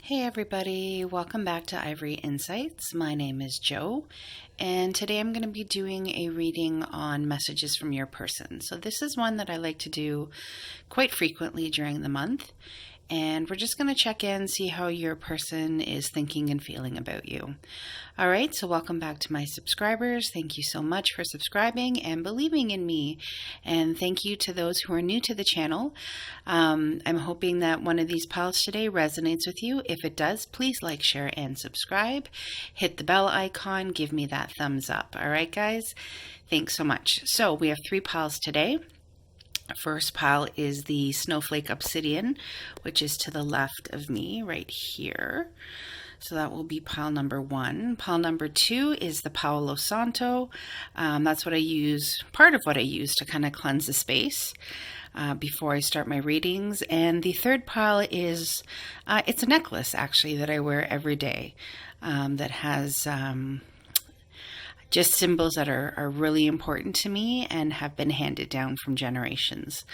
Hey everybody, welcome back to Ivory Insights. My name is Jo, and today I'm going to be doing a reading on messages from your person. So this is one that I like to do quite frequently during the month, and we're just going to check in, see how your person is thinking and feeling about you. All right, so welcome back to my subscribers. Thank you so much for subscribing and believing in me. And thank you to those who are new to the channel. I'm hoping that one of these piles today resonates with you. If it does, please like, share, and subscribe. Hit the bell icon. Give me that thumbs up. All right, guys? Thanks so much. So we have 3 piles today. First pile is the Snowflake Obsidian, which is to the left of me right here. So that will be pile number 1. Pile number 2 is the Palo Santo. That's what I use, part of what I use to kind of cleanse the space before I start my readings. And the third pile is, it's a necklace actually that I wear every day that has just symbols that are really important to me and have been handed down from generations.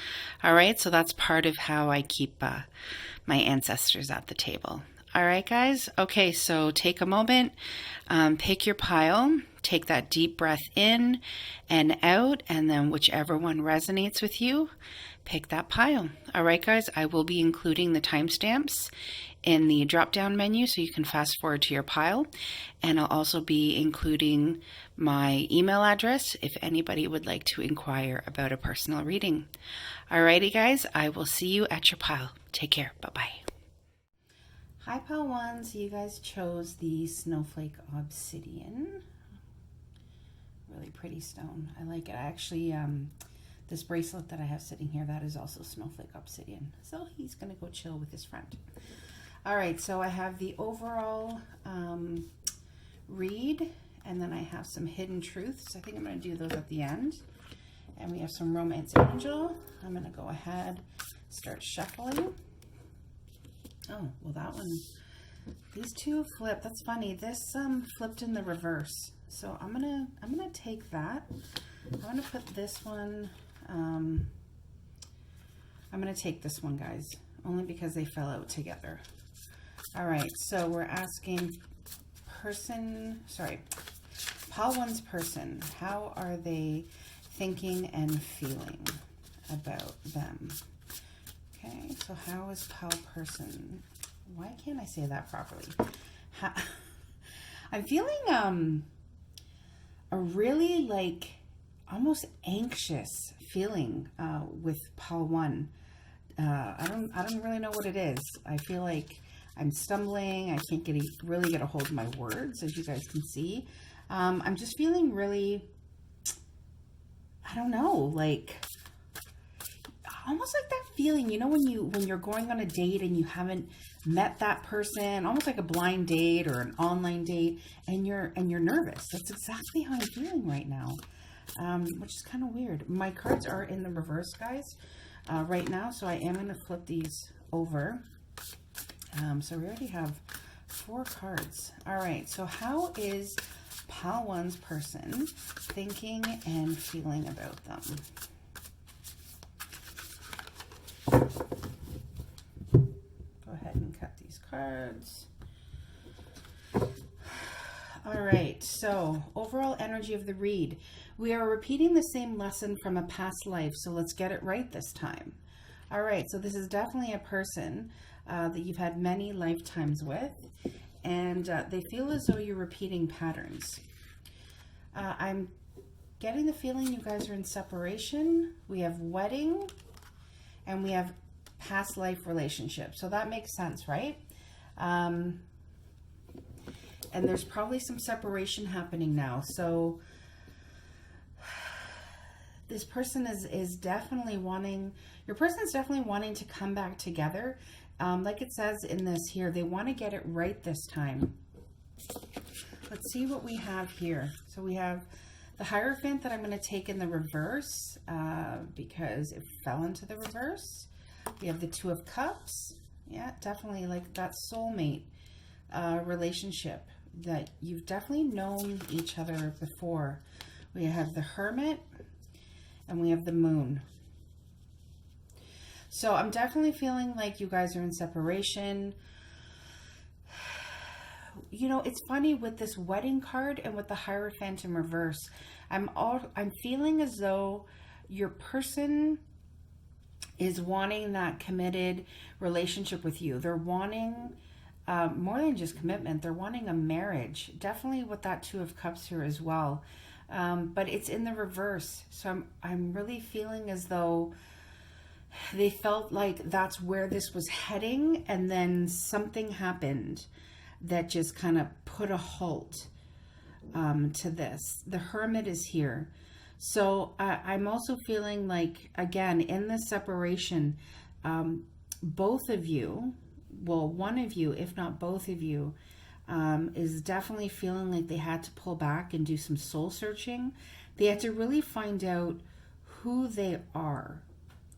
All right, so that's part of how I keep my ancestors at the table. All right, guys. Okay, so take a moment, pick your pile, take that deep breath in and out, and then whichever one resonates with you, pick that pile. All right, guys, I will be including the timestamps in the drop-down menu so you can fast forward to your pile, and I'll also be including my email address if anybody would like to inquire about a personal reading. Alrighty, guys, I will see you at your pile. Take care. Bye-bye. Hi, pile 1. So you guys chose the Snowflake Obsidian. Really pretty stone. I like it. Actually, this bracelet that I have sitting here, that is also Snowflake Obsidian. So he's going to go chill with his friend. All right, so I have the overall read, and then I have some hidden truths. I think I'm going to do those at the end. And we have some Romance Angel. I'm going to go ahead, start shuffling. Oh, well that one, these two flipped. That's funny. This flipped in the reverse. So I'm gonna take that. I'm gonna put this one. I'm gonna take this one, guys, only because they fell out together. All right, so we're asking pile 1's person. How are they thinking and feeling about them? Okay, so how is pile person? Why can't I say that properly? I'm feeling a really almost anxious feeling with pile 1. I don't really know what it is. I feel like I'm stumbling. I can't really get a hold of my words, as you guys can see. I'm just feeling really, I don't know, almost like that feeling, you know, when you're going on a date and you haven't met that person, almost like a blind date or an online date, and you're nervous. That's exactly how I'm feeling right now, which is kind of weird. My cards are in the reverse, guys, right now, so I am going to flip these over. So we already have 4 cards. All right, so how is pile 1's person thinking and feeling about them? Go ahead and cut these cards. All right, so overall energy of the read. We are repeating the same lesson from a past life, so let's get it right this time. All right, so this is definitely a person that you've had many lifetimes with, and they feel as though you're repeating patterns. I'm getting the feeling you guys are in separation. We have wedding, and we have past life relationship. So that makes sense, right? And there's probably some separation happening now. So this person is definitely wanting, your person's definitely wanting to come back together. Like it says in this here, they want to get it right this time. Let's see what we have here. So we have the Hierophant that I'm going to take in the reverse because it fell into the reverse. We have the 2 of Cups. Yeah, definitely like that soulmate relationship that you've definitely known each other before. We have the Hermit and we have the Moon. So I'm definitely feeling like you guys are in separation. you know, it's funny with this wedding card and with the Hierophant in reverse. I'm feeling as though your person is wanting that committed relationship with you. They're wanting more than just commitment. They're wanting a marriage. Definitely with that Two of Cups here as well. But it's in the reverse. So I'm really feeling as though they felt like that's where this was heading, and then something happened that just kind of put a halt to this. The Hermit is here. So I'm also feeling like, again, in this separation, both of you, well, one of you, if not both of you, is definitely feeling like they had to pull back and do some soul searching. They had to really find out who they are.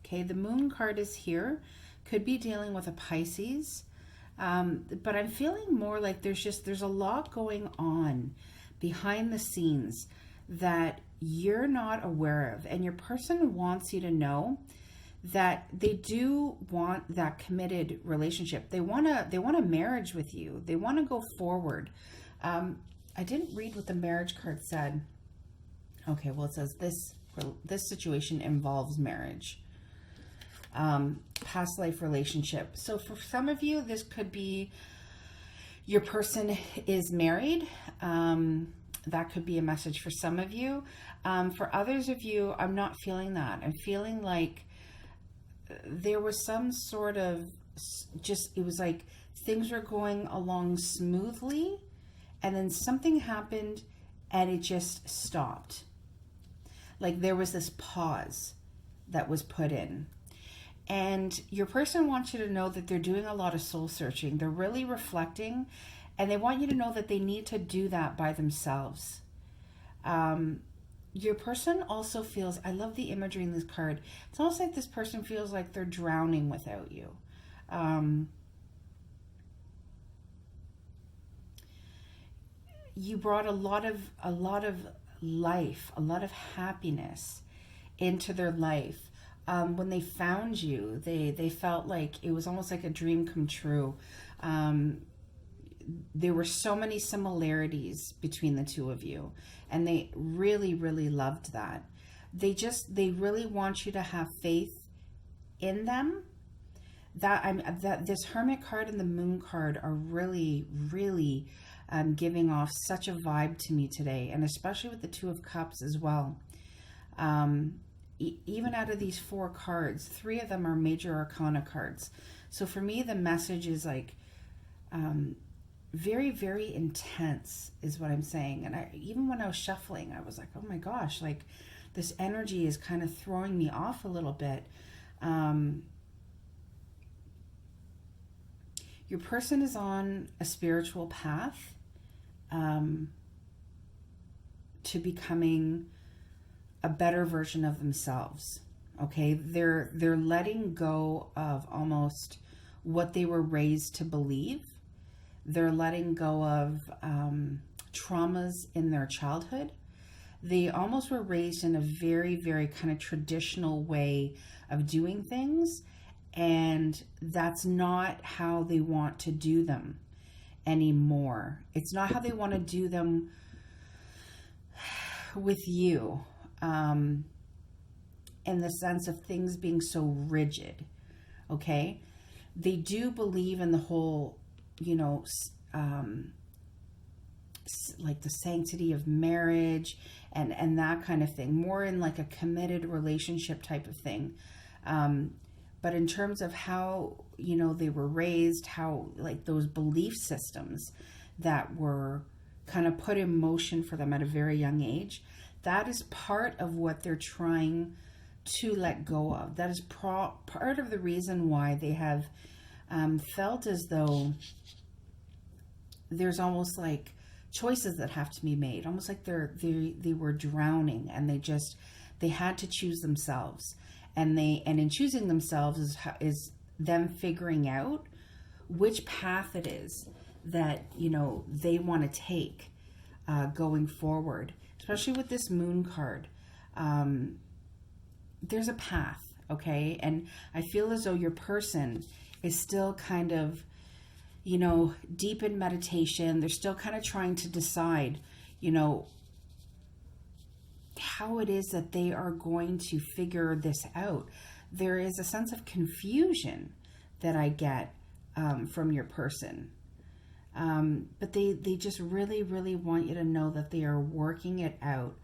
Okay, the Moon card is here. Could be dealing with a Pisces. But I'm feeling more like there's a lot going on behind the scenes that you're not aware of. And your person wants you to know that they do want that committed relationship. They want a marriage with you. They want to go forward. I didn't read what the marriage card said. Okay, well, it says this situation involves marriage. Past life relationship. So for some of you, this could be your person is married. That could be a message for some of you. For others of you, I'm not feeling that. I'm feeling like there was some sort of it was like things were going along smoothly, and then something happened and it just stopped. Like there was this pause that was put in. And your person wants you to know that they're doing a lot of soul searching. They're really reflecting, and they want you to know that they need to do that by themselves. Your person also feels, I love the imagery in this card. It's almost like this person feels like they're drowning without you. You brought a lot of life, a lot of happiness into their life. When they found you, they felt like it was almost like a dream come true. There were so many similarities between the two of you, and they really, really loved that. They really want you to have faith in them. That this Hermit card and the Moon card are really, really giving off such a vibe to me today, and especially with the Two of Cups as well. Even out of these 4 cards, 3 of them are major arcana cards. So for me, the message is like very, very intense is what I'm saying. And even when I was shuffling, I was like, oh my gosh, like this energy is kind of throwing me off a little bit. Your person is on a spiritual path to becoming a better version of themselves. Okay, they're letting go of almost what they were raised to believe. They're letting go of traumas in their childhood. They almost were raised in a very, very kind of traditional way of doing things, and that's not how they want to do them anymore. It's not how they want to do them with you. In the sense of things being so rigid, okay? They do believe in the whole, like the sanctity of marriage and that kind of thing, more in like a committed relationship type of thing. But in terms of how, they were raised, how like those belief systems that were kind of put in motion for them at a very young age, that is part of what they're trying to let go of. That is part of the reason why they have felt as though there's almost like choices that have to be made, almost like they were drowning, and they had to choose themselves, and in choosing themselves is them figuring out which path it is that they want to take going forward. Especially with this Moon card, there's a path, okay? And I feel as though your person is still kind of, deep in meditation. They're still kind of trying to decide, how it is that they are going to figure this out. There is a sense of confusion that I get from your person. But they just really, really want you to know that they are working it out,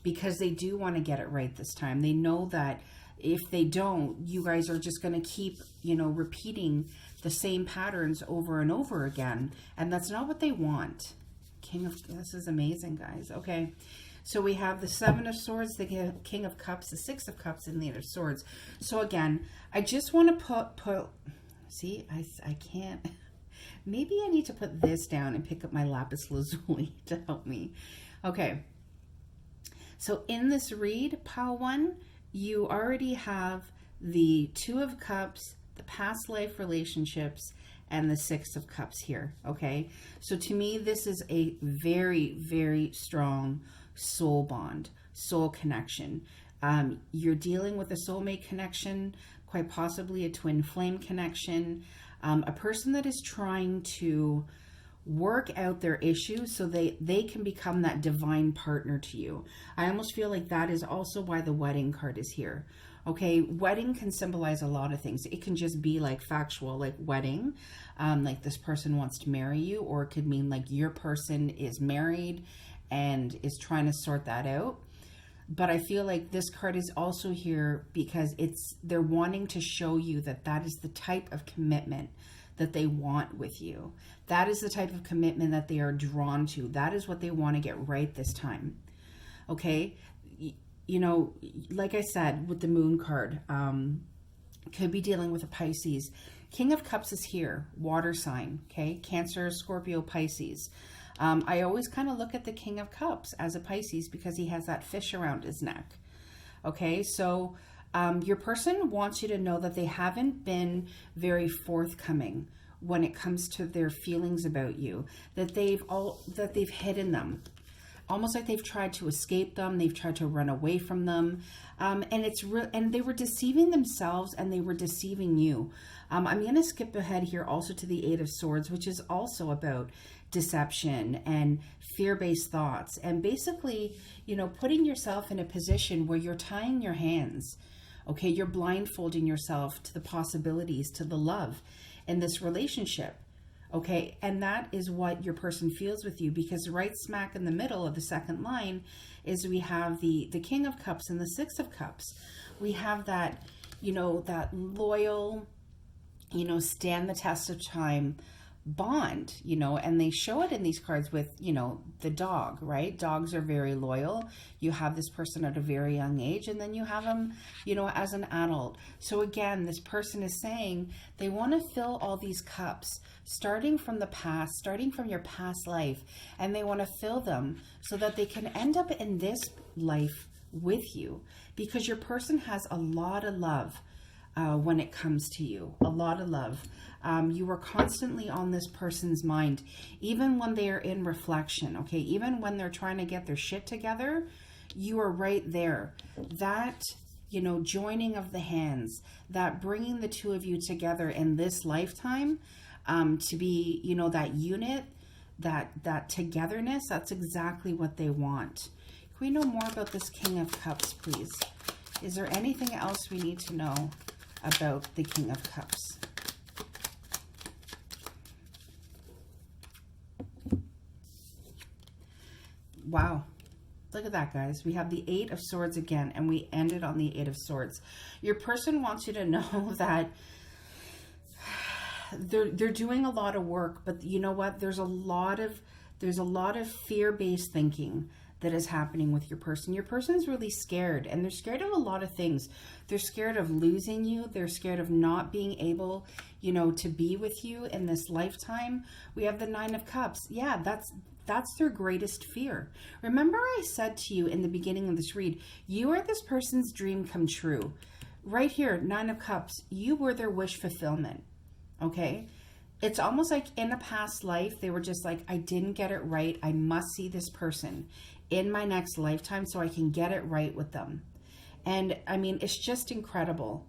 because they do want to get it right this time. They know that if they don't, you guys are just going to keep, repeating the same patterns over and over again. And that's not what they want. This is amazing, guys. Okay. So we have the Seven of Swords, the King of Cups, the Six of Cups, and the Eight of Swords. So again, I just want to put, see, I can't, maybe I need to put this down and pick up my lapis lazuli to help me. Okay. So in this read, pile one, you already have the Two of Cups, the past life relationships, and the Six of Cups here. Okay. So to me, this is a very, very strong soul bond, soul connection. You're dealing with a soulmate connection, quite possibly a twin flame connection, a person that is trying to work out their issues so they can become that divine partner to you. I almost feel like that is also why the wedding card is here. Okay, wedding can symbolize a lot of things. It can just be like factual, like wedding, like this person wants to marry you, or it could mean like your person is married and is trying to sort that out. But I feel like this card is also here because they're wanting to show you that that is the type of commitment that they want with you. That is the type of commitment that they are drawn to. That is what they want to get right this time. Okay? Like I said, with the Moon card, could be dealing with a Pisces. King of Cups is here, water sign, okay? Cancer, Scorpio, Pisces. I always kind of look at the King of Cups as a Pisces because he has that fish around his neck. Okay, so your person wants you to know that they haven't been very forthcoming when it comes to their feelings about you, that they've hidden them. Almost like they've tried to escape them, they've tried to run away from them, and they were deceiving themselves and they were deceiving you. I'm going to skip ahead here also to the Eight of Swords, which is also about deception and fear-based thoughts, and basically, putting yourself in a position where you're tying your hands. Okay, you're blindfolding yourself to the possibilities, to the love in this relationship. Okay, and that is what your person feels with you, because right smack in the middle of the second line is we have the King of Cups and the Six of Cups. We have that, that loyal, stand the test of time bond, and they show it in these cards with, the dog, right? Dogs are very loyal. You have this person at a very young age, and then you have them, as an adult. So again, this person is saying they want to fill all these cups, starting from the past, starting from your past life, and they want to fill them so that they can end up in this life with you, because your person has a lot of love. When it comes to you, a lot of love. You are constantly on this person's mind, even when they are in reflection, okay? Even when they're trying to get their shit together, you are right there. That, joining of the hands, that bringing the two of you together in this lifetime, to be, that unit, that togetherness, that's exactly what they want. Can we know more about this King of Cups, please? Is there anything else we need to know about the King of Cups? Wow. Look at that, guys. We have the Eight of Swords again, and we ended on the Eight of Swords. Your person wants you to know that they're doing a lot of work, but you know what? There's a lot of fear-based thinking that is happening with your person. Your person's really scared, and they're scared of a lot of things. They're scared of losing you. They're scared of not being able, to be with you in this lifetime. We have the Nine of Cups. Yeah, that's their greatest fear. Remember I said to you in the beginning of this read, you are this person's dream come true. Right here, Nine of Cups, you were their wish fulfillment. Okay? It's almost like in a past life, they were just like, I didn't get it right. I must see this person in my next lifetime so I can get it right with them. And I mean, it's just incredible.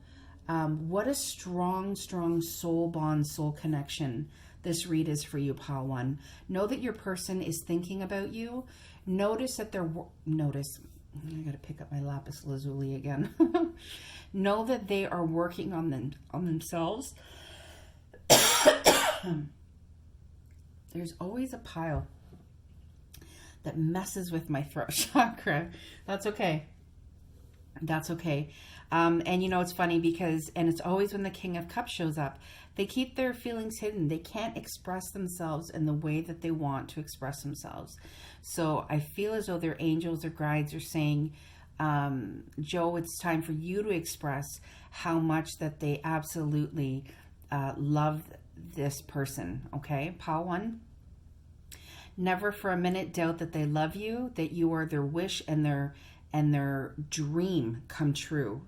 What a strong, strong soul bond, soul connection this read is for you, pile one. Know that your person is thinking about you. Notice that they're, I gotta pick up my lapis lazuli again. Know that they are working on themselves. There's always a pile that messes with my throat chakra. That's okay. That's okay. And you know, it's funny because, and it's always when the King of Cups shows up, they keep their feelings hidden. They can't express themselves in the way that they want to express themselves. So I feel as though their angels or guides are saying, Joe, it's time for you to express how much that they absolutely love this person. Okay, pile one. Never for a minute doubt that they love you, that you are their wish and their dream come true.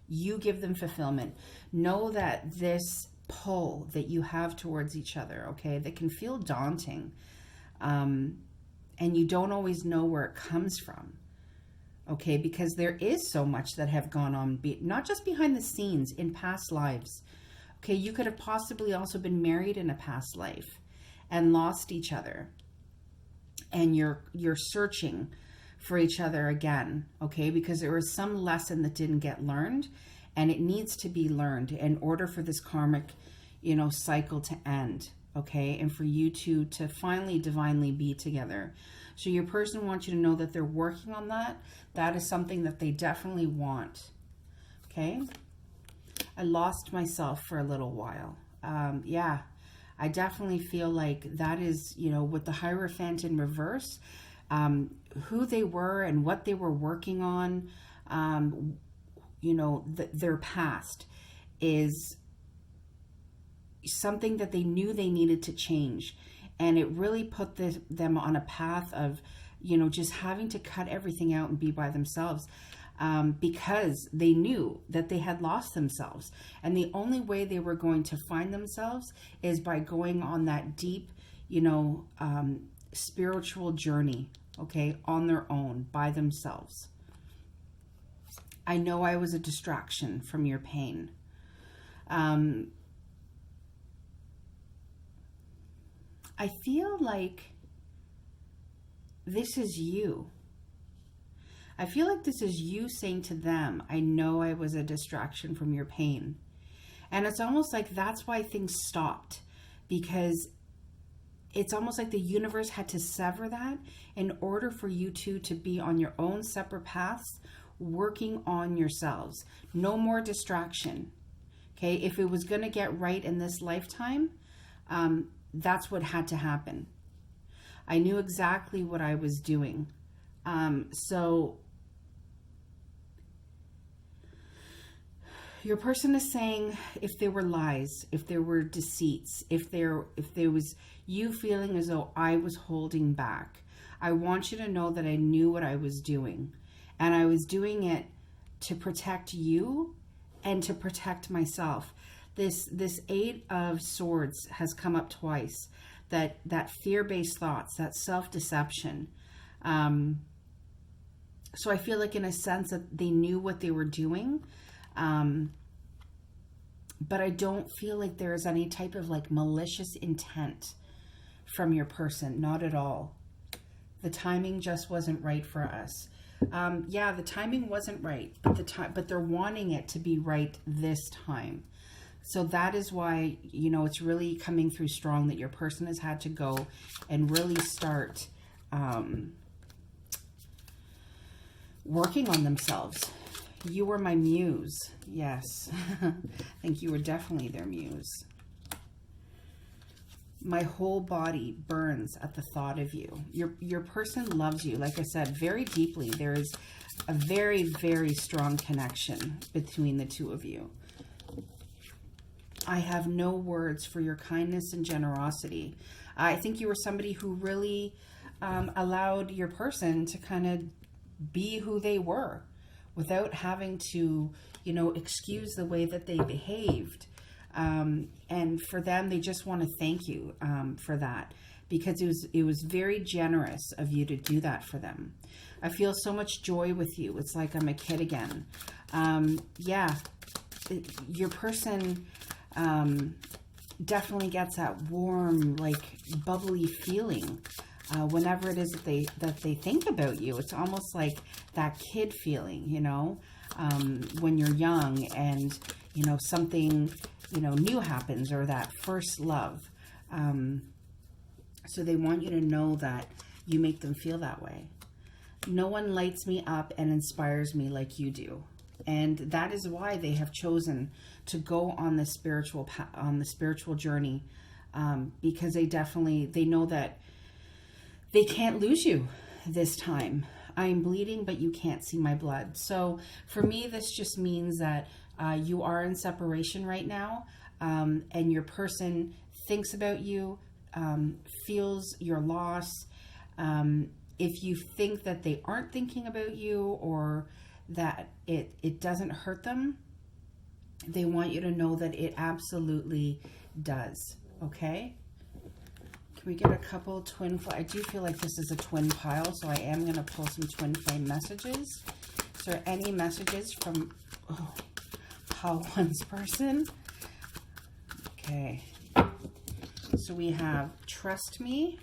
You give them fulfillment. Know that this pull that you have towards each other, okay, that can feel daunting, and you don't always know where it comes from, okay, because there is so much that have gone on, not just behind the scenes, in past lives. Okay, you could have possibly also been married in a past life and lost each other, and you're searching for each other again, okay, because there was some lesson that didn't get learned, and it needs to be learned in order for this karmic, you know, cycle to end, okay, and for you two to finally divinely be together. So your person wants you to know that they're working on that. That is something that they definitely want, okay. I lost myself for a little while. Yeah, I definitely feel like that is, you know, with the Hierophant in reverse, who they were and what they were working on, you know, their past is something that they knew they needed to change. And it really put them on a path of, you know, just having to cut everything out and be by themselves, because they knew that they had lost themselves. And the only way they were going to find themselves is by going on that deep, you know, spiritual journey, okay, on their own, by themselves. I know I was a distraction from your pain. I feel like this is you. I feel like this is you saying to them, I know I was a distraction from your pain. And it's almost like that's why things stopped, because it's almost like the universe had to sever that in order for you two to be on your own separate paths, working on yourselves. No more distraction. Okay, if it was going to get right in this lifetime, that's what had to happen. I knew exactly what I was doing. So your person is saying, if there were lies, if there were deceits, if there was you feeling as though I was holding back, I want you to know that I knew what I was doing. And I was doing it to protect you and to protect myself. This Eight of Swords has come up twice. That fear-based thoughts, that self-deception. So I feel like in a sense that they knew what they were doing. But I don't feel like there is any type of like malicious intent from your person. Not at all. The timing just wasn't right for us. Yeah, the timing wasn't right, but they're wanting it to be right this time. So that is why, you know, it's really coming through strong that your person has had to go and really start working on themselves. You were my muse. Yes. I think you were definitely their muse. My whole body burns at the thought of you. Your person loves you, like I said, very deeply. There is a very, very strong connection between the two of you. I have no words for your kindness and generosity. I think you were somebody who really allowed your person to kind of be who they were without having to, you know, excuse the way that they behaved. And for them, they just want to thank you for that, because it was very generous of you to do that for them. I feel so much joy with you. It's like I'm a kid again. Yeah, your person definitely gets that warm, like bubbly feeling whenever it is that they think about you. It's almost like that kid feeling, you know, when you're young and, you know, something, you know, new happens, or that first love. So they want you to know that you make them feel that way. No one lights me up and inspires me like you do. And that is why they have chosen to go on the spiritual journey, because they know that they can't lose you this time. I am bleeding, but you can't see my blood. So for me, this just means that you are in separation right now, and your person thinks about you, feels your loss. If you think that they aren't thinking about you, or that it doesn't hurt them, they want you to know that it absolutely does. Okay? Can we get a couple twin flame? I do feel like this is a twin pile, so I am going to pull some twin flame messages. Is there any messages from pile one's person? Okay. So we have, trust me.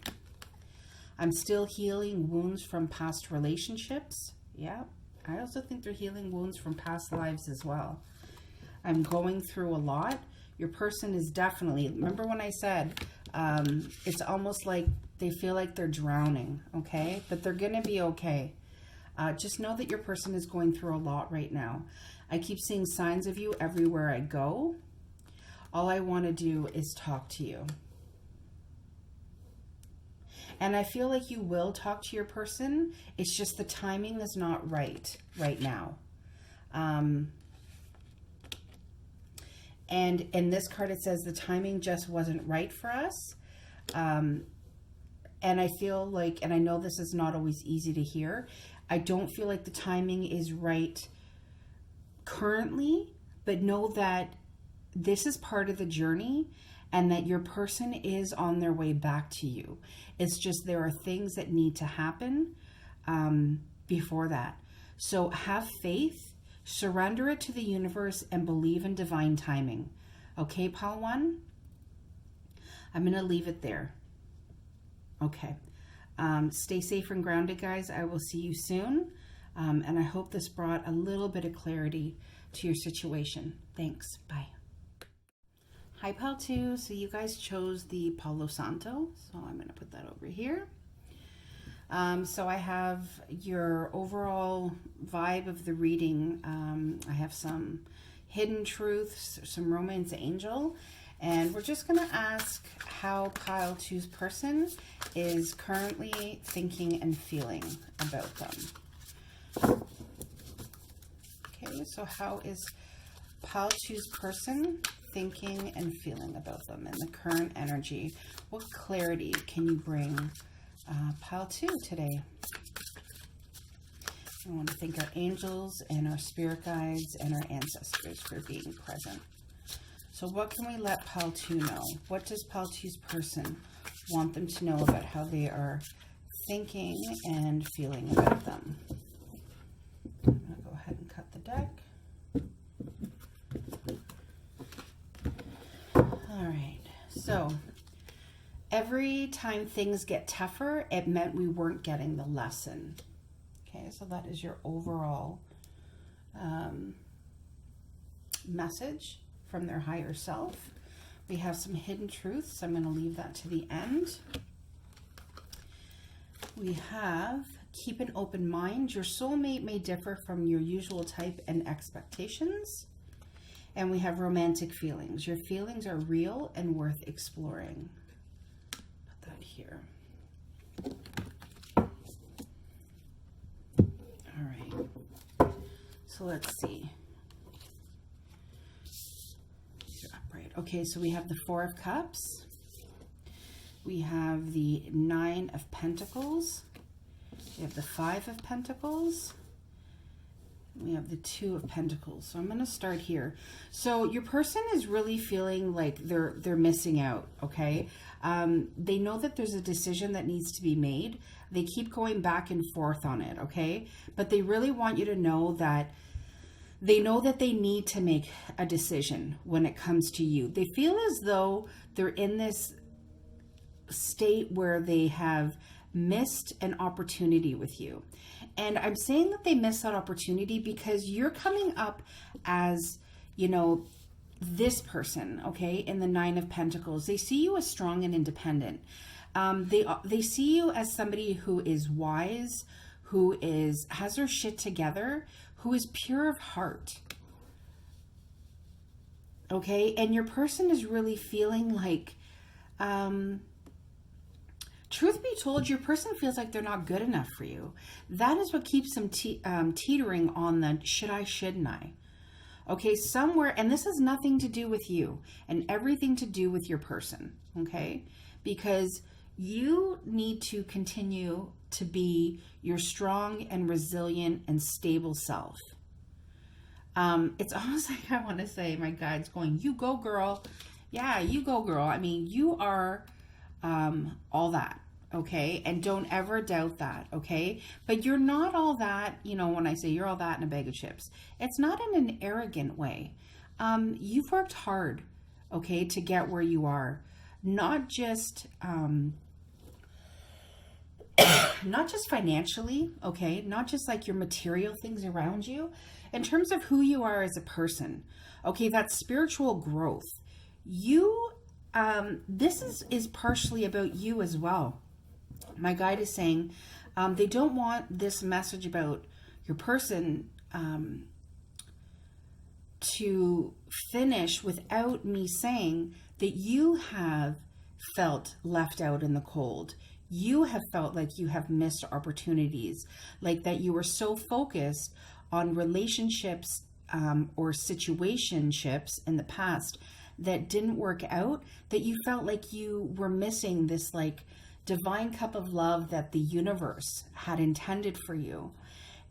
I'm still healing wounds from past relationships. Yeah. I also think they're healing wounds from past lives as well. I'm going through a lot. Your person is definitely, remember when I said, it's almost like they feel like they're drowning, okay? But they're going to be okay. Just know that your person is going through a lot right now. I keep seeing signs of you everywhere I go. All I want to do is talk to you. And I feel like you will talk to your person. It's just the timing is not right now. And in this card, it says the timing just wasn't right for us. And I feel like, and I know this is not always easy to hear, I don't feel like the timing is right currently, but know that this is part of the journey, and that your person is on their way back to you. It's just there are things that need to happen before that. So have faith, surrender it to the universe, and believe in divine timing. Okay, pile one? I'm going to leave it there. Okay. Stay safe and grounded, guys. I will see you soon. And I hope this brought a little bit of clarity to your situation. Thanks. Bye. Hi, Pal 2. So you guys chose the Palo Santo. So I'm going to put that over here. So I have your overall vibe of the reading. I have some hidden truths, some romance angel, and we're just going to ask how Pile 2's person is currently thinking and feeling about them. Okay, so how is Pile 2's person thinking and feeling about them in the current energy? What clarity can you bring Pile 2 today? I want to thank our angels and our spirit guides and our ancestors for being present. So what can we let Pile 2 know? What does Pile 2's person want them to know about how they are thinking and feeling about them? I'm going to go ahead and cut the deck. All right, so every time things get tougher, it meant we weren't getting the lesson. Okay, so that is your overall message from their higher self. We have some hidden truths. I'm going to leave that to the end. We have, keep an open mind. Your soulmate may differ from your usual type and expectations. And we have romantic feelings. Your feelings are real and worth exploring. Put that here. All right. So let's see. You're upright. Okay, so we have the Four of Cups. We have the Nine of Pentacles. We have the Five of Pentacles. We have the Two of Pentacles. So I'm going to start here. So your person is really feeling like they're missing out, okay? They know that there's a decision that needs to be made. They keep going back and forth on it, okay? But they really want you to know that They know that they need to make a decision when it comes to you. They feel as though they're in this state where they have missed an opportunity with you. And I'm saying that they missed that opportunity because you're coming up as, you know, this person, okay, in the Nine of Pentacles. They see you as strong and independent. They see you as somebody who is wise, who has their shit together, who is pure of heart. Okay, and your person is really feeling like, truth be told, your person feels like they're not good enough for you. That is what keeps them teetering on the should I, shouldn't I? Okay, somewhere, and this has nothing to do with you and everything to do with your person, okay? Because you need to continue to be your strong and resilient and stable self. It's almost like I want to say, my guide's going, you go girl. Yeah, you go girl. I mean, you are all that. Okay, and don't ever doubt that, okay? But you're not all that, you know, when I say you're all that in a bag of chips, it's not in an arrogant way. You've worked hard, okay, to get where you are. Not just financially, okay? Not just like your material things around you. In terms of who you are as a person, okay, that spiritual growth. You, this is partially about you as well. My guide is saying they don't want this message about your person to finish without me saying that you have felt left out in the cold. You have felt like you have missed opportunities, like that you were so focused on relationships or situationships in the past that didn't work out, that you felt like you were missing this like divine cup of love that the universe had intended for you.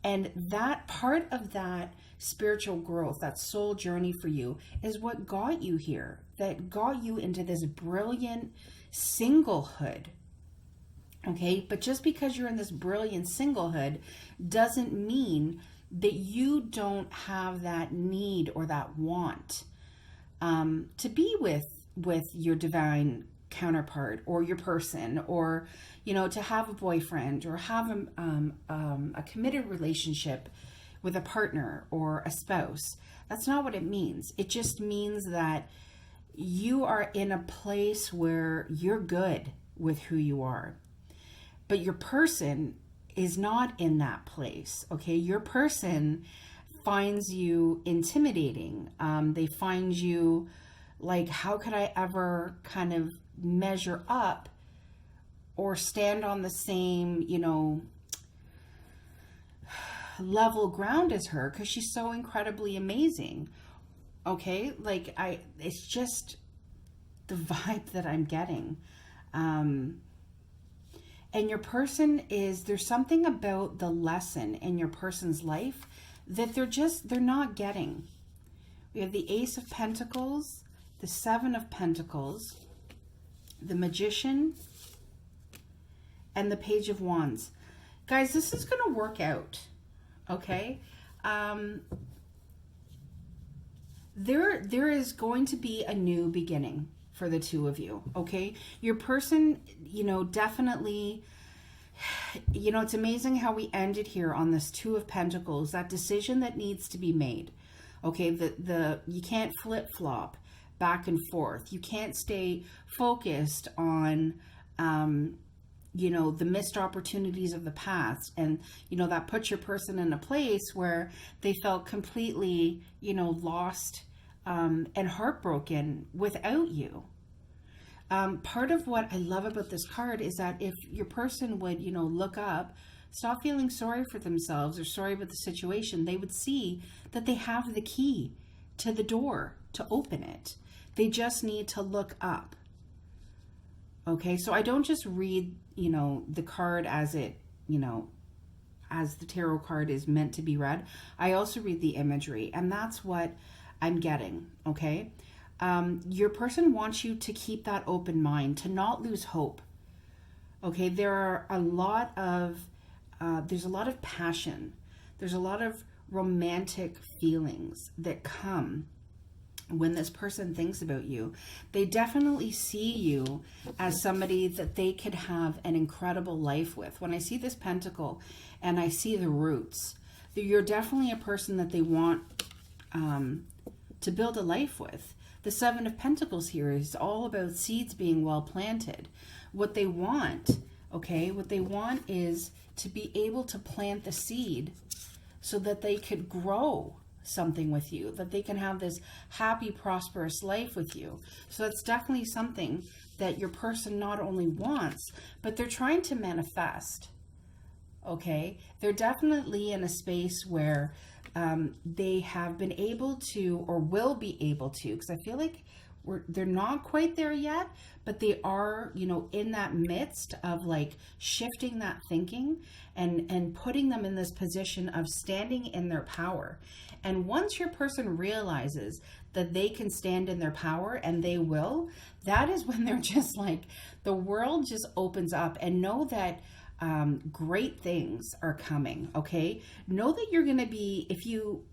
And that part of that spiritual growth, that soul journey for you, is what got you here, that got you into this brilliant singlehood. Okay, but just because you're in this brilliant singlehood doesn't mean that you don't have that need or that want to be with your divine counterpart or your person, or, you know, to have a boyfriend or have a committed relationship with a partner or a spouse. That's not what it means. It just means that you are in a place where you're good with who you are. But your person is not in that place, okay? Your person finds you intimidating. They find you like, how could I ever kind of measure up or stand on the same, you know, level ground as her, because she's so incredibly amazing. Okay, like it's just the vibe that I'm getting. And your person there's something about the lesson in your person's life that they're not getting. We have the Ace of Pentacles, the Seven of Pentacles, the Magician, and the Page of Wands. Guys, this is going to work out, okay? There is going to be a new beginning for the two of you, okay? Your person, you know, definitely, you know, it's amazing how we ended here on this Two of Pentacles, that decision that needs to be made, okay? You can't flip-flop back and forth. You can't stay focused on, you know, the missed opportunities of the past. And, you know, that puts your person in a place where they felt completely, you know, lost and heartbroken without you. Part of what I love about this card is that if your person would, you know, look up, stop feeling sorry for themselves or sorry about the situation, they would see that they have the key to the door to open it. They just need to look up. Okay, so I don't just read, you know, the card as it, you know, as the tarot card is meant to be read. I also read the imagery, and that's what I'm getting, okay? Your person wants you to keep that open mind, to not lose hope. Okay, there's a lot of passion. There's a lot of romantic feelings that come when this person thinks about you. They definitely see you as somebody that they could have an incredible life with. When I see this pentacle and I see the roots, you're definitely a person that they want to build a life with. The Seven of Pentacles here is all about seeds being well planted. What they want, okay, what they want is to be able to plant the seed so that they could grow something with you, that they can have this happy, prosperous life with you. So that's definitely something that your person not only wants, but they're trying to manifest. Okay, they're definitely in a space where they have been able to, or will be able to, because I feel like they're not quite there yet, but they are, you know, in that midst of like shifting that thinking and putting them in this position of standing in their power. And once your person realizes that they can stand in their power, and they will, that is when they're just like, the world just opens up. And know that great things are coming, okay? Know that you're going to be, if you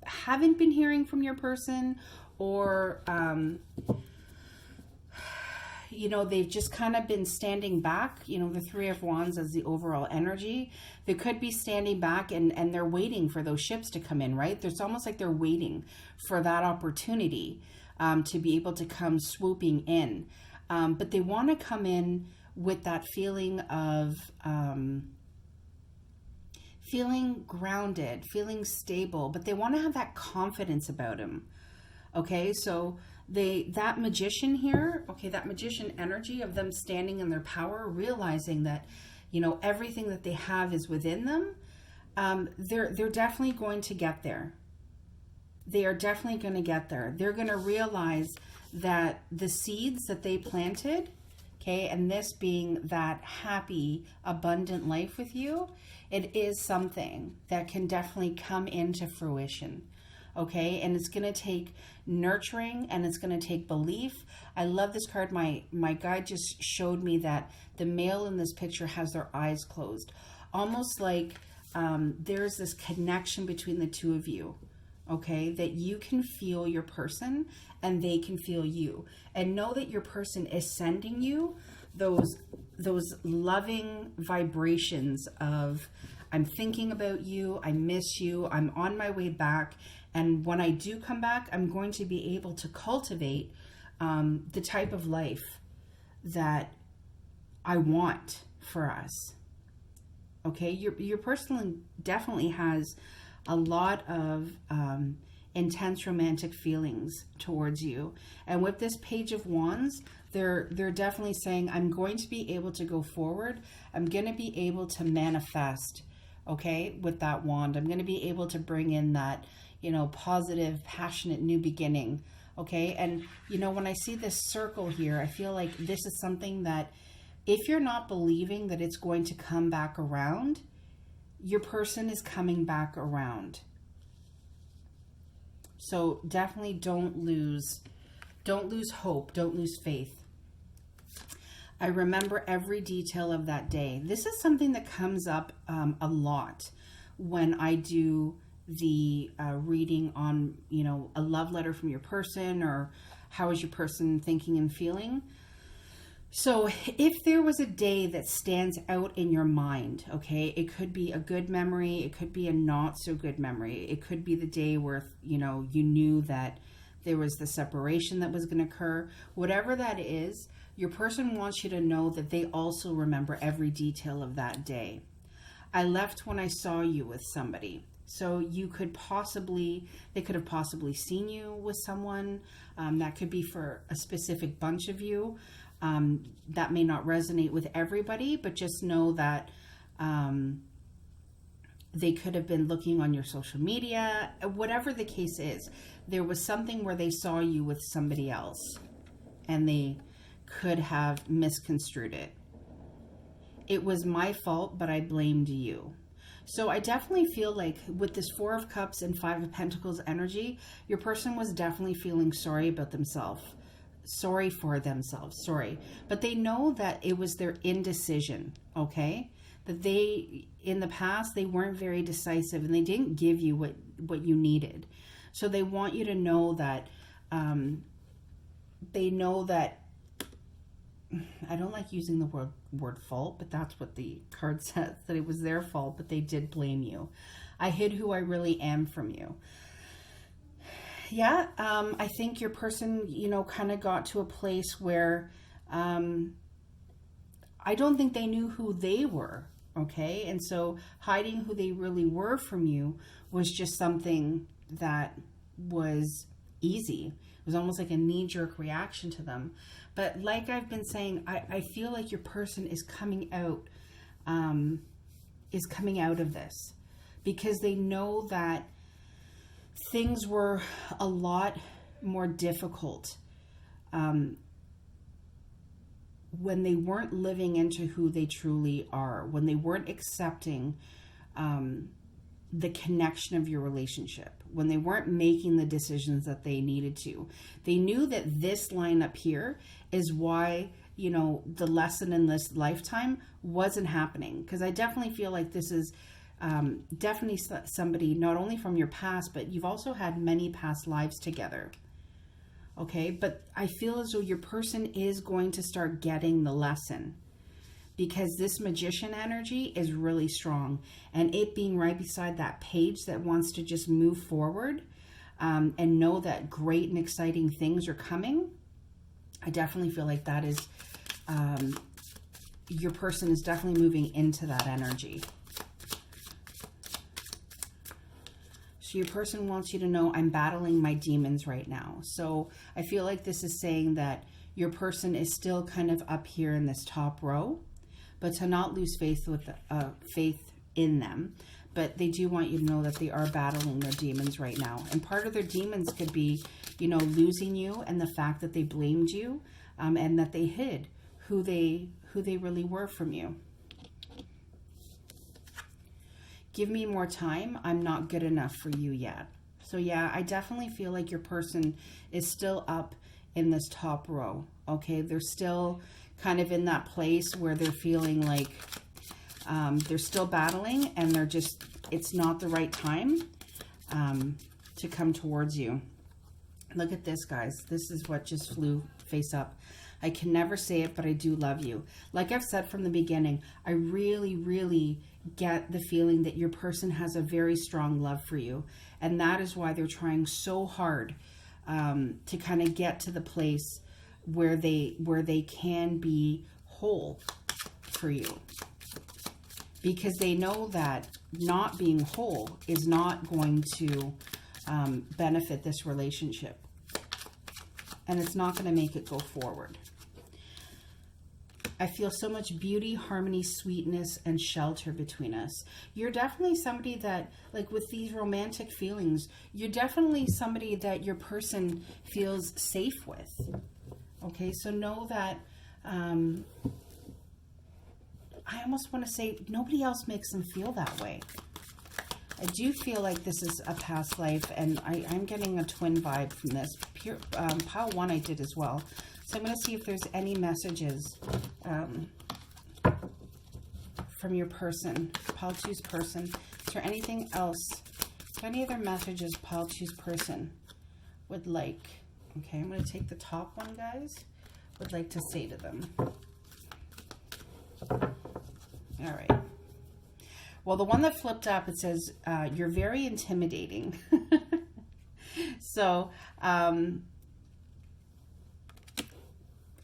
haven't been hearing from your person, or you know, they've just kind of been standing back, you know, the Three of Wands as the overall energy, they could be standing back and they're waiting for those ships to come in, right? It's almost like they're waiting for that opportunity to be able to come swooping in. But they want to come in with that feeling of feeling grounded, feeling stable, but they want to have that confidence about them. Okay, so that magician here, okay, that magician energy of them standing in their power, realizing that, you know, everything that they have is within them, they're definitely going to get there. They are definitely going to get there. They're going to realize that the seeds that they planted, okay, and this being that happy, abundant life with you, it is something that can definitely come into fruition. Okay, and it's going to take nurturing, and it's going to take belief. I love this card. My guide just showed me that the male in this picture has their eyes closed, almost like there's this connection between the two of you. Okay, that you can feel your person and they can feel you, and know that your person is sending you those loving vibrations of, I'm thinking about you, I miss you, I'm on my way back. And when I do come back, I'm going to be able to cultivate the type of life that I want for us. Okay, your person definitely has a lot of intense romantic feelings towards you. And with this Page of Wands, they're definitely saying, I'm going to be able to go forward. I'm going to be able to manifest, okay, with that wand. I'm going to be able to bring in that, you know, positive, passionate new beginning. Okay. And, you know, when I see this circle here, I feel like this is something that if you're not believing that it's going to come back around, your person is coming back around. So definitely don't lose hope. Don't lose faith. I remember every detail of that day. This is something that comes up a lot when I do the reading on, you know, a love letter from your person, or how is your person thinking and feeling. So if there was a day that stands out in your mind, okay, it could be a good memory, it could be a not so good memory, it could be the day where, you know, you knew that there was the separation that was going to occur. Whatever that is, your person wants you to know that they also remember every detail of that day. I left when I saw you with somebody. So they could have possibly seen you with someone. That could be for a specific bunch of you. That may not resonate with everybody, but just know that they could have been looking on your social media. Whatever the case is, there was something where they saw you with somebody else and they could have misconstrued it. It was my fault, but I blamed you. So I definitely feel like with this Four of Cups and Five of Pentacles energy, your person was definitely feeling sorry about themselves. Sorry for themselves, sorry. But they know that it was their indecision, okay? that they, in the past, they weren't very decisive and they didn't give you what you needed. So they want you to know that, they know that, I don't like using the word fault, but that's what the card says, that it was their fault, but they did blame you. I hid who I really am from you. Yeah, I think your person, you know, kind of got to a place where I don't think they knew who they were, okay? And so hiding who they really were from you was just something that was easy. It was almost like a knee-jerk reaction to them. But like I've been saying, I feel like your person is coming out of this, because they know that things were a lot more difficult when they weren't living into who they truly are, when they weren't accepting the connection of your relationship, when they weren't making the decisions that they needed to. They knew that this line up here is why, you know, the lesson in this lifetime wasn't happening. Because I definitely feel like this is definitely somebody, not only from your past, but you've also had many past lives together. Okay, but I feel as though your person is going to start getting the lesson, because this magician energy is really strong, and it being right beside that page that wants to just move forward and know that great and exciting things are coming. I definitely feel like that is, your person is definitely moving into that energy. So your person wants you to know, I'm battling my demons right now. So I feel like this is saying that your person is still kind of up here in this top row, but to not lose faith in them. But they do want you to know that they are battling their demons right now. And part of their demons could be, you know, losing you, and the fact that they blamed you, and that they hid who they really were from you. Give me more time. I'm not good enough for you yet. So yeah, I definitely feel like your person is still up in this top row. Okay, they're still kind of in that place where they're feeling like they're still battling, and they're just, it's not the right time to come towards you. Look at this, guys. This is what just flew face up. I can never say it, but I do love you. Like I've said from the beginning, I really, really get the feeling that your person has a very strong love for you. And that is why they're trying so hard to kind of get to the place where they can be whole for you. Because they know that not being whole is not going to benefit this relationship. And it's not going to make it go forward. I feel so much beauty, harmony, sweetness, and shelter between us. You're definitely somebody that, like with these romantic feelings, you're definitely somebody that your person feels safe with. Okay, so know that, I almost want to say nobody else makes them feel that way. I do feel like this is a past life, and I'm getting a twin vibe from this. Pile 1 I did as well. So I'm going to see if there's any messages from your person, Pile 2's person. Is there anything else? Any other messages Pile 2's person would like? Okay, I'm going to take the top one, guys. Would like to say to them. All right. Well, the one that flipped up, it says, you're very intimidating. So,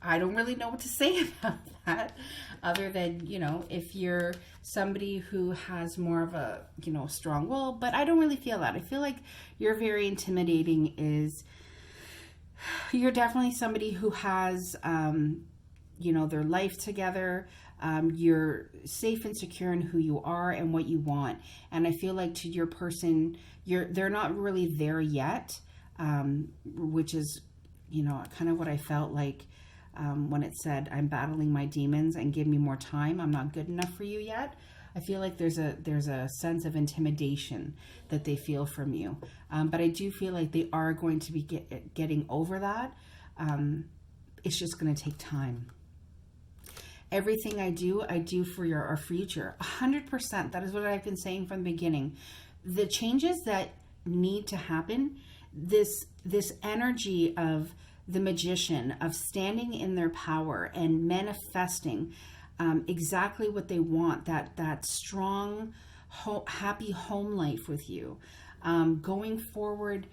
I don't really know what to say about that, other than, you know, if you're somebody who has more of a, you know, strong will, but I don't really feel that. I feel like you're very intimidating is, you're definitely somebody who has, you know, their life together. You're safe and secure in who you are and what you want. And I feel like to your person, they're not really there yet, which is, you know, kind of what I felt like when it said, I'm battling my demons and give me more time. I'm not good enough for you yet. I feel like there's a sense of intimidation that they feel from you. But I do feel like they are going to be getting over that. It's just going to take time. Everything I do for our future. 100%. That is what I've been saying from the beginning. The changes that need to happen, this energy of the magician, of standing in their power and manifesting exactly what they want, that strong, happy home life with you, going forward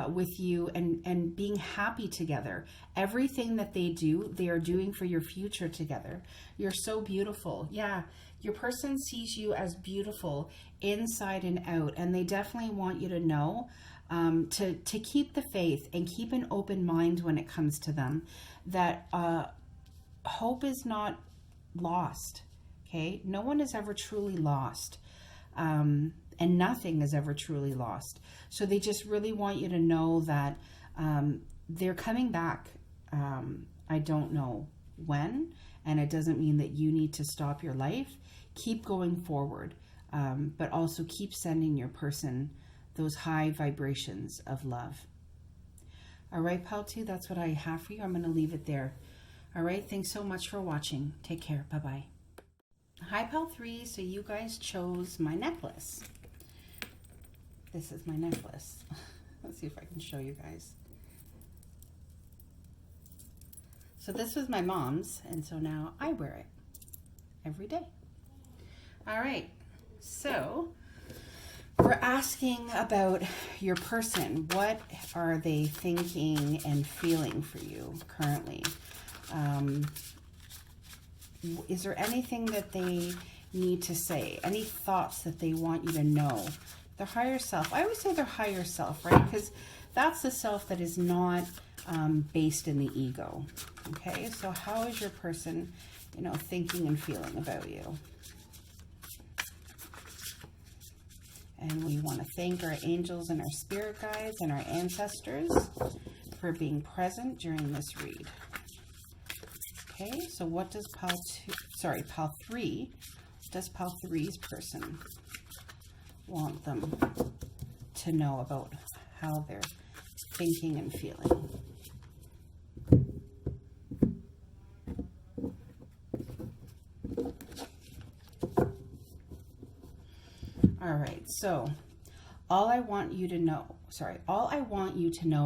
with you, and being happy together. Everything that they do, they are doing for your future together. You're so beautiful. Yeah, your person sees you as beautiful inside and out, and they definitely want you to know to keep the faith and keep an open mind when it comes to them, that hope is not lost. Okay, no one is ever truly lost, and nothing is ever truly lost. So they just really want you to know that they're coming back. I don't know when, and it doesn't mean that you need to stop your life. Keep going forward, but also keep sending your person those high vibrations of love. All right, Pal 2, that's what I have for you. I'm going to leave it there. All right, thanks so much for watching. Take care. Bye-bye. Hi, Pal 3. So you guys chose my necklace. This is my necklace. Let's see if I can show you guys. So this was my mom's, and so now I wear it every day. All right, so we're asking about your person. What are they thinking and feeling for you currently? Is there anything that they need to say? Any thoughts that they want you to know? Their higher self. I always say their higher self, right? Because that's the self that is not based in the ego. Okay, so how is your person, thinking and feeling about you? And we want to thank our angels and our spirit guides and our ancestors for being present during this read. Okay, so what does Pal 3, does Pal 3's person want them to know about how they're thinking and feeling? All right, so all I want you to know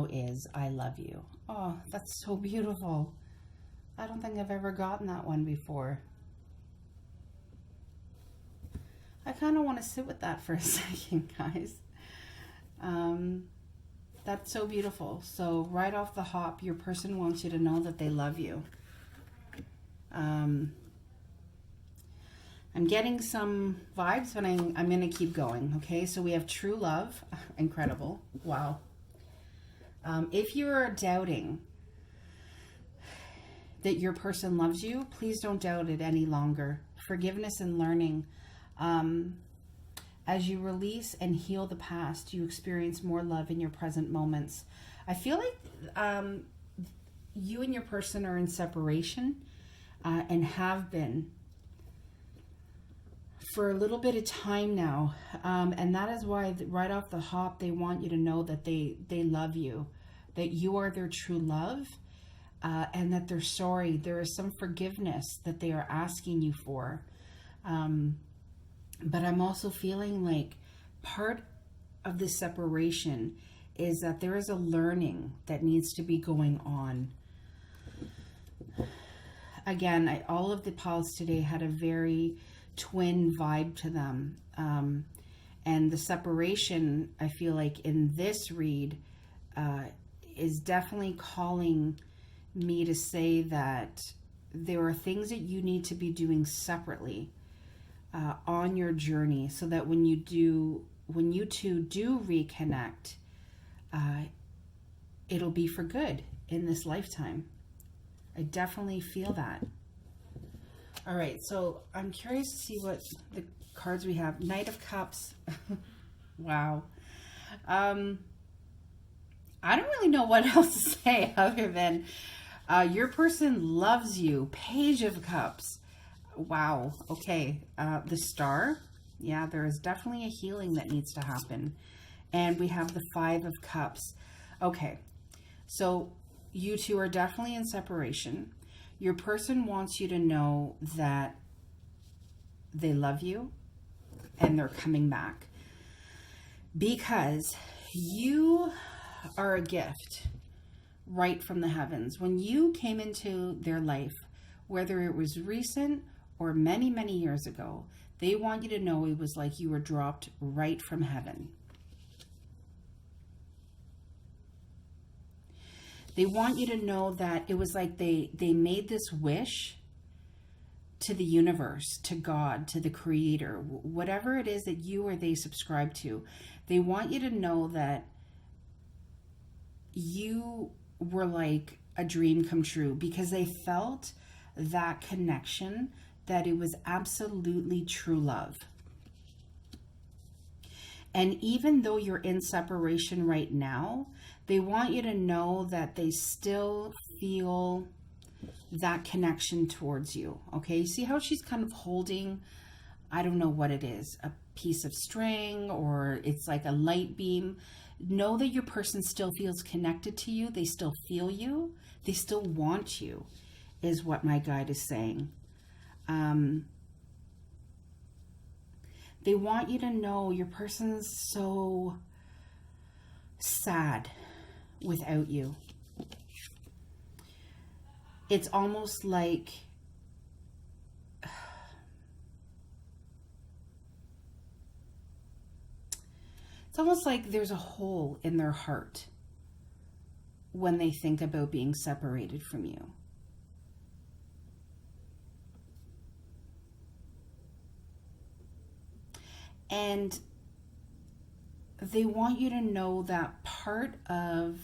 is I love you. Oh, that's so beautiful. I don't think I've ever gotten that one before. I kind of want to sit with that for a second, guys. That's so beautiful. So right off the hop, your person wants you to know that they love you. I'm getting some vibes, but I'm going to keep going. Okay, so we have true love. Incredible. Wow. If you are doubting that your person loves you, please don't doubt it any longer. Forgiveness and learning. As you release and heal the past, you experience more love in your present moments. I feel like you and your person are in separation and have been for a little bit of time now. And that is why right off the hop, they want you to know that they love you, that you are their true love, and that they're sorry. There is some forgiveness that they are asking you for. But I'm also feeling like part of this separation is that there is a learning that needs to be going on. Again, all of the pals today had a very twin vibe to them. And the separation, I feel like in this read, is definitely calling me to say that there are things that you need to be doing separately on your journey, so that when you two do reconnect, it'll be for good in this lifetime. I definitely feel that. All right, so I'm curious to see what the cards we have. Knight of Cups. Wow. I don't really know what else to say other than your person loves you. Page of Cups. Wow. Okay. The Star. Yeah, there is definitely a healing that needs to happen. And we have the Five of Cups. Okay. So you two are definitely in separation. Your person wants you to know that they love you and they're coming back, because you are a gift right from the heavens. When you came into their life, whether it was recent or many, many years ago, they want you to know it was like you were dropped right from heaven. They want you to know that it was like they made this wish to the universe, to God, to the creator, whatever it is that you or they subscribe to. They want you to know that you were like a dream come true, because they felt that connection, that it was absolutely true love. And even though you're in separation right now, they want you to know that they still feel that connection towards you. Okay, see how she's kind of holding, I don't know what it is, a piece of string, or it's like a light beam. Know that your person still feels connected to you. They still feel you. They still want you, is what my guide is saying. They want you to know your person's so sad without you. It's almost like there's a hole in their heart when they think about being separated from you. And they want you to know that part of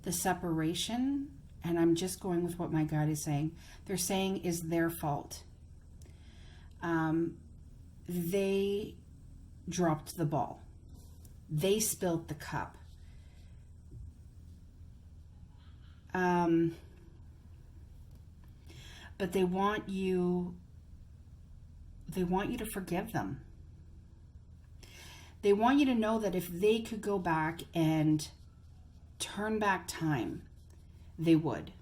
the separation, and I'm just going with what my guide is saying, they're saying is their fault. They dropped the ball. They spilled the cup. But they want you to forgive them. They want you to know that if they could go back and turn back time, they would.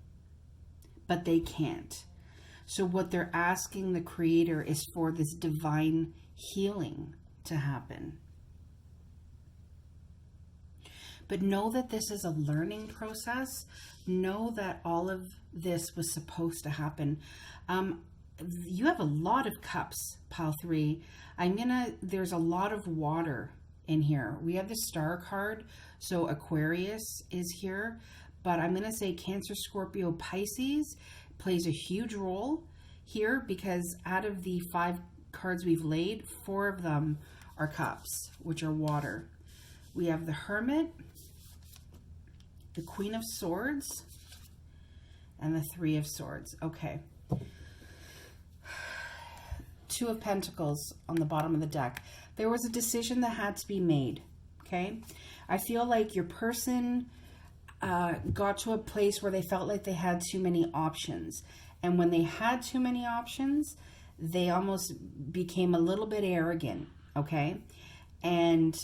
But they can't. So what they're asking the Creator is for this divine healing to happen. But know that this is a learning process. Know that all of this was supposed to happen. You have a lot of cups, pile 3. There's a lot of water in here. We have the star card, so Aquarius is here. But I'm going to say Cancer, Scorpio, Pisces plays a huge role here, because out of the 5 cards we've laid, 4 of them are cups, which are water. We have the Hermit, the Queen of Swords, and the 3 of Swords. Okay. 2 of Pentacles on the bottom of the deck. There was a decision that had to be made. Okay. I feel like your person got to a place where they felt like they had too many options. And when they had too many options, they almost became a little bit arrogant. Okay. And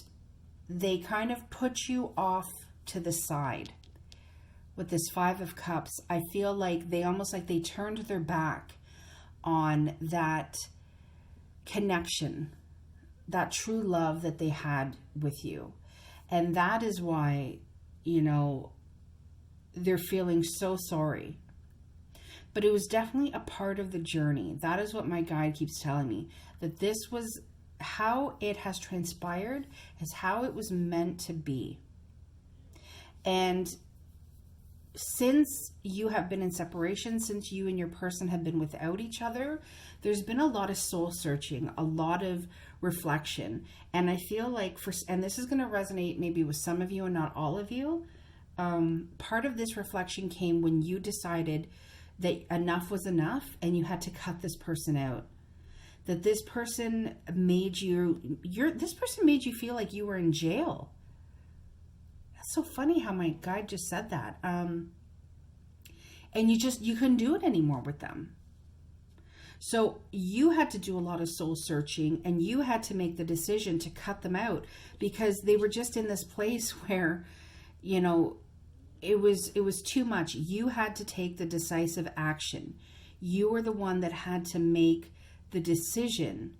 they kind of put you off to the side. With this 5 of Cups, I feel like they turned their back on that connection, that true love that they had with you. And that is why, they're feeling so sorry. But it was definitely a part of the journey. That is what my guide keeps telling me, that this was how it has transpired, is how it was meant to be. And since you have been in separation, since you and your person have been without each other, there's been a lot of soul searching, a lot of reflection. And I feel like and this is going to resonate maybe with some of you and not all of you. Part of this reflection came when you decided that enough was enough and you had to cut this person out. That this person made you feel like you were in jail. So funny how my guide just said that. And you couldn't do it anymore with them. So you had to do a lot of soul searching, and you had to make the decision to cut them out, because they were just in this place where, it was too much. You had to take the decisive action. You were the one that had to make the decision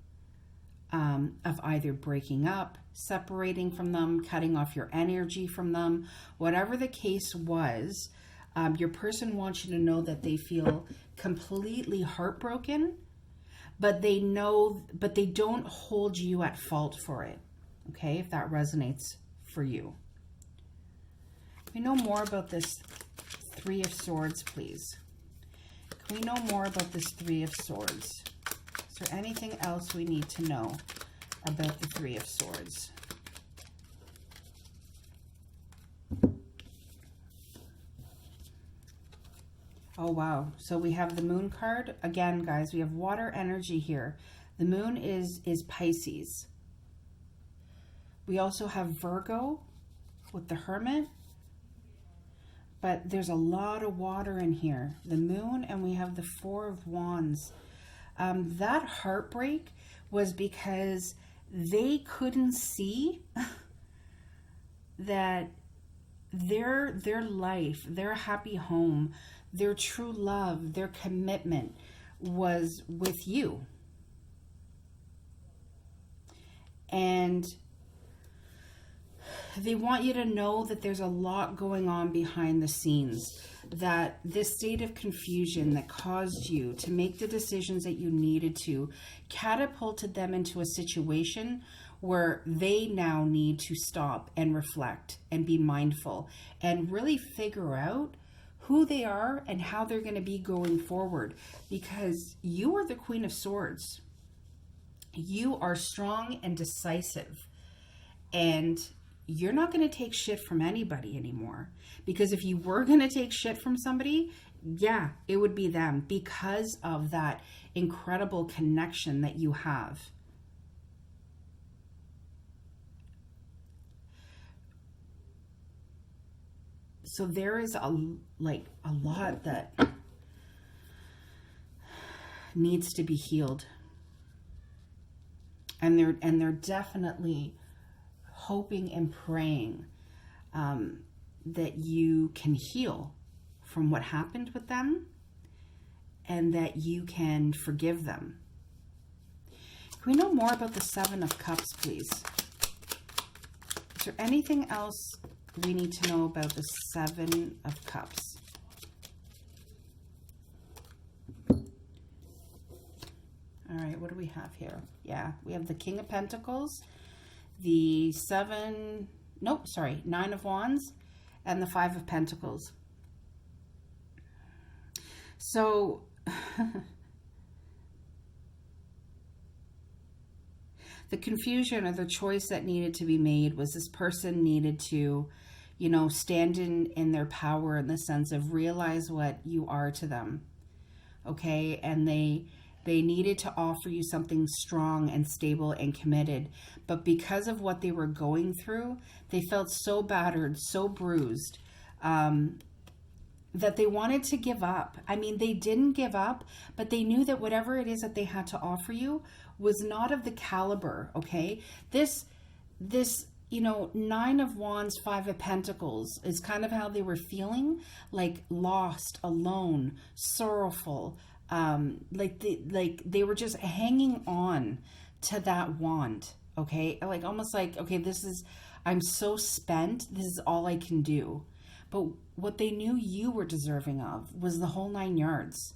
of either breaking up, separating from them, cutting off your energy from them. Whatever the case was, your person wants you to know that they feel completely heartbroken, but they don't hold you at fault for it. Okay, if that resonates for you. Can we know more about this Three of Swords, please? Can we know more about this Three of Swords? Is there anything else we need to know about the Three of Swords? Oh, wow. So we have the Moon card. Again, guys, we have water energy here. The Moon is Pisces. We also have Virgo with the Hermit. But there's a lot of water in here. The Moon, and we have the Four of Wands. That heartbreak was because they couldn't see that their life, their happy home, their true love, their commitment was with you. And they want you to know that there's a lot going on behind the scenes, that this state of confusion that caused you to make the decisions that you needed to catapulted them into a situation where they now need to stop and reflect and be mindful and really figure out who they are and how they're going to be going forward, because you are the Queen of Swords. You are strong and decisive, and you're not going to take shit from anybody anymore. Because if you were going to take shit from somebody, yeah, it would be them, because of that incredible connection that you have. So there is a lot that needs to be healed. And they're definitely hoping and praying that you can heal from what happened with them and that you can forgive them. Can we know more about the Seven of Cups, please? Is there anything else we need to know about the Seven of Cups? All right, what do we have here? Yeah, we have the King of Pentacles, the Nine of Wands, and the Five of Pentacles. So the confusion or the choice that needed to be made was this person needed to, stand in their power, in the sense of realize what you are to them. Okay, and they needed to offer you something strong and stable and committed. But because of what they were going through, they felt so battered, so bruised, that they wanted to give up. I mean, they didn't give up, but they knew that whatever it is that they had to offer you was not of the caliber, okay? This Nine of Wands, Five of Pentacles is kind of how they were feeling, like lost, alone, sorrowful, they were just hanging on to that wand, okay? Like almost like, okay, I'm so spent, this is all I can do. But what they knew you were deserving of was the whole 9 yards,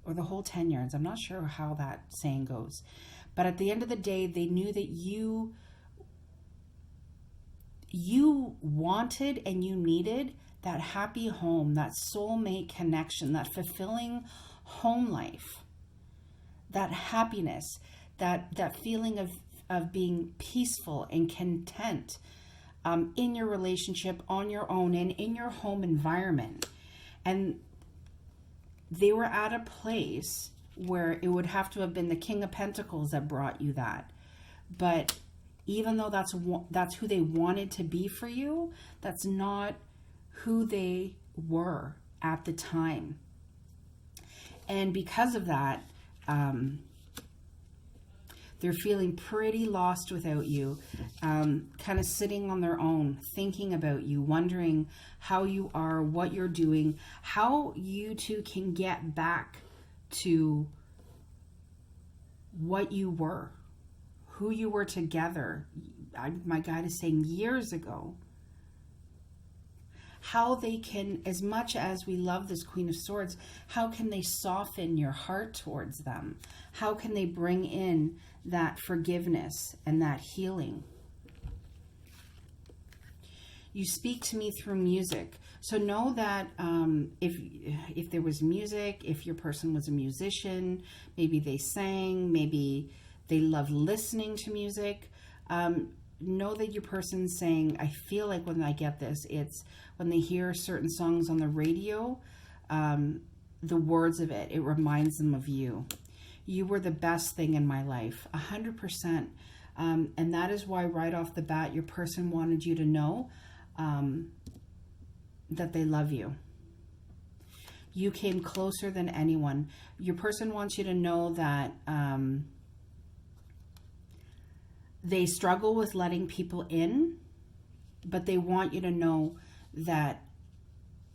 or the whole 10 yards. I'm not sure how that saying goes. But at the end of the day, they knew that you wanted and you needed that happy home, that soulmate connection, that fulfilling home life, that happiness, that feeling of being peaceful and content in your relationship, on your own, and in your home environment. And they were at a place where it would have to have been the King of Pentacles that brought you that. But even though that's who they wanted to be for you, that's not who they were at the time. They're feeling pretty lost without you, kind of sitting on their own, thinking about you, wondering how you are, what you're doing, how you two can get back to what you were, who you were together. My guide is saying years ago. How they can, as much as we love this Queen of Swords, how can they soften your heart towards them? How can they bring in that forgiveness and that healing? You speak to me through music. So know that if there was music, if your person was a musician, maybe they sang, maybe they love listening to music, know that your person's saying, I feel like when I get this, it's when they hear certain songs on the radio, the words of it, it reminds them of you. You were the best thing in my life, 100%. And that is why right off the bat, your person wanted you to know that they love you. You came closer than anyone. Your person wants you to know that they struggle with letting people in, but they want you to know that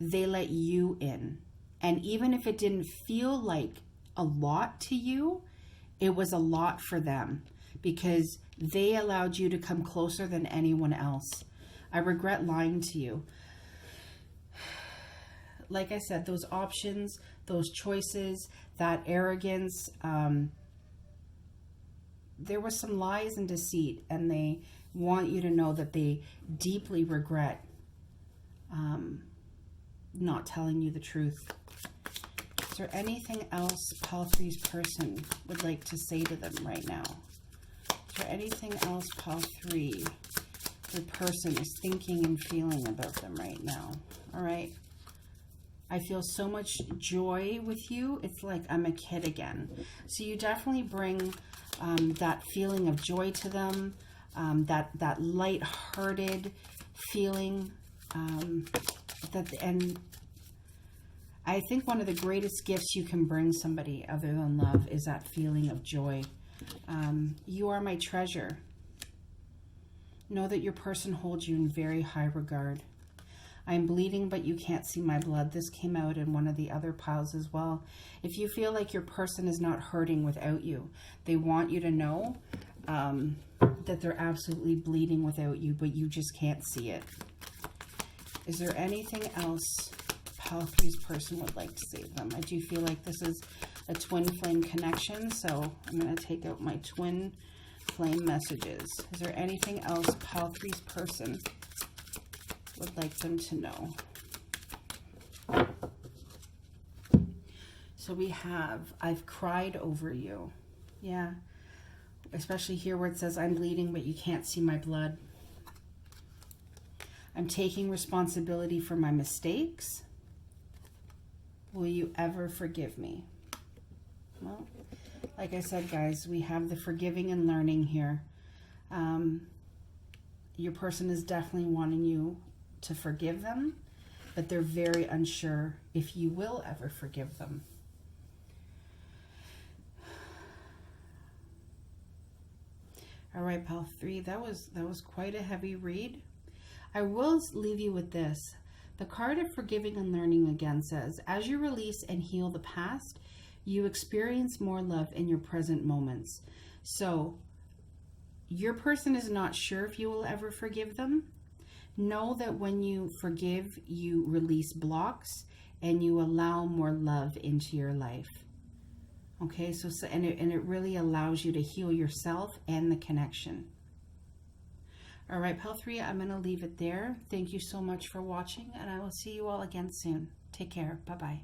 they let you in. And even if it didn't feel like a lot to you, it was a lot for them because they allowed you to come closer than anyone else. I regret lying to you. Like I said, those options, those choices, that arrogance, there was some lies and deceit, and they want you to know that they deeply regret not telling you the truth. Is there anything else Pile 3's person would like to say to them right now? Is there anything else Pile 3, the person is thinking and feeling about them right now? All right. I feel so much joy with you. It's like I'm a kid again. So you definitely bring that feeling of joy to them, that light-hearted feeling. And I think one of the greatest gifts you can bring somebody other than love is that feeling of joy. You are my treasure. Know that your person holds you in very high regard. I'm bleeding, but you can't see my blood. This came out in one of the other piles as well. If you feel like your person is not hurting without you, they want you to know that they're absolutely bleeding without you, but you just can't see it. Is there anything else Pile 3's person would like to say to them? I do feel like this is a twin flame connection, so I'm going to take out my twin flame messages. Is there anything else Pile 3's person would like them to know? So we have, I've cried over you. Yeah. Especially here where it says, I'm bleeding, but you can't see my blood. I'm taking responsibility for my mistakes. Will you ever forgive me? Well, like I said, guys, we have the forgiving and learning here. Your person is definitely wanting you to forgive them, but they're very unsure if you will ever forgive them. All right, Pile 3, that was quite a heavy read. I will leave you with this. The card of forgiving and learning again says, as you release and heal the past, you experience more love in your present moments. So your person is not sure if you will ever forgive them. Know that when you forgive, you release blocks and you allow more love into your life. Okay, so and it really allows you to heal yourself and the connection. All right, Pile 3, I'm going to leave it there. Thank you so much for watching, and I will see you all again soon. Take care. Bye-bye.